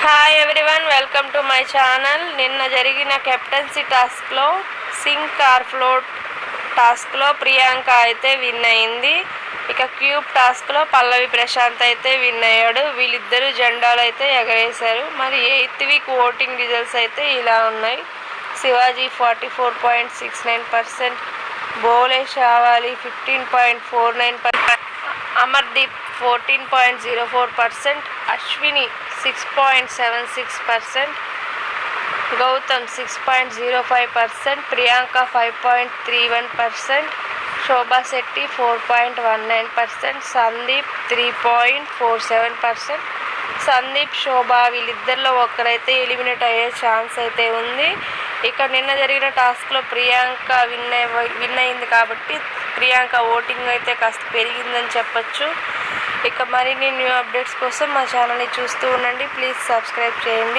Hi everyone, welcome to my channel. నిన్న జరిగిన captaincy టాస్క్లో సింక్ కార్ ఫ్లోట్ టాస్క్లో ప్రియాంక అయితే విన్ అయింది. ఇక క్యూబ్ టాస్క్లో పల్లవి ప్రశాంత్ అయితే విన్ అయ్యాడు. వీళ్ళిద్దరూ జెండాలు అయితే ఎగరేశారు. మరి 8th వీక్ ఓటింగ్ రిజల్ట్స్ అయితే ఇలా ఉన్నాయి. శివాజీ 44.69%, బోలే షావాలి 15.49%, అమర్దీప్ 14.04%, అశ్విని 6.76%, గౌతమ్ 6.05%, ప్రియాంక 5.31%, శోభా శెట్టి 4.19%, సందీప్ 3.47%. సందీప్, శోభ వీళ్ళిద్దరిలో ఒకరైతే ఎలిమినేట్ అయ్యే ఛాన్స్ అయితే ఉంది. ఇక నిన్న జరిగిన టాస్క్లో ప్రియాంక విన్ అయింది కాబట్టి ప్రియాంక ఓటింగ్ అయితే కాస్త పెరిగిందని చెప్పచ్చు. ఇక మరిన్ని న్యూ అప్డేట్స్ కోసం మా ఛానల్ని చూస్తూ ఉండండి. ప్లీజ్ సబ్స్క్రైబ్ చేయండి.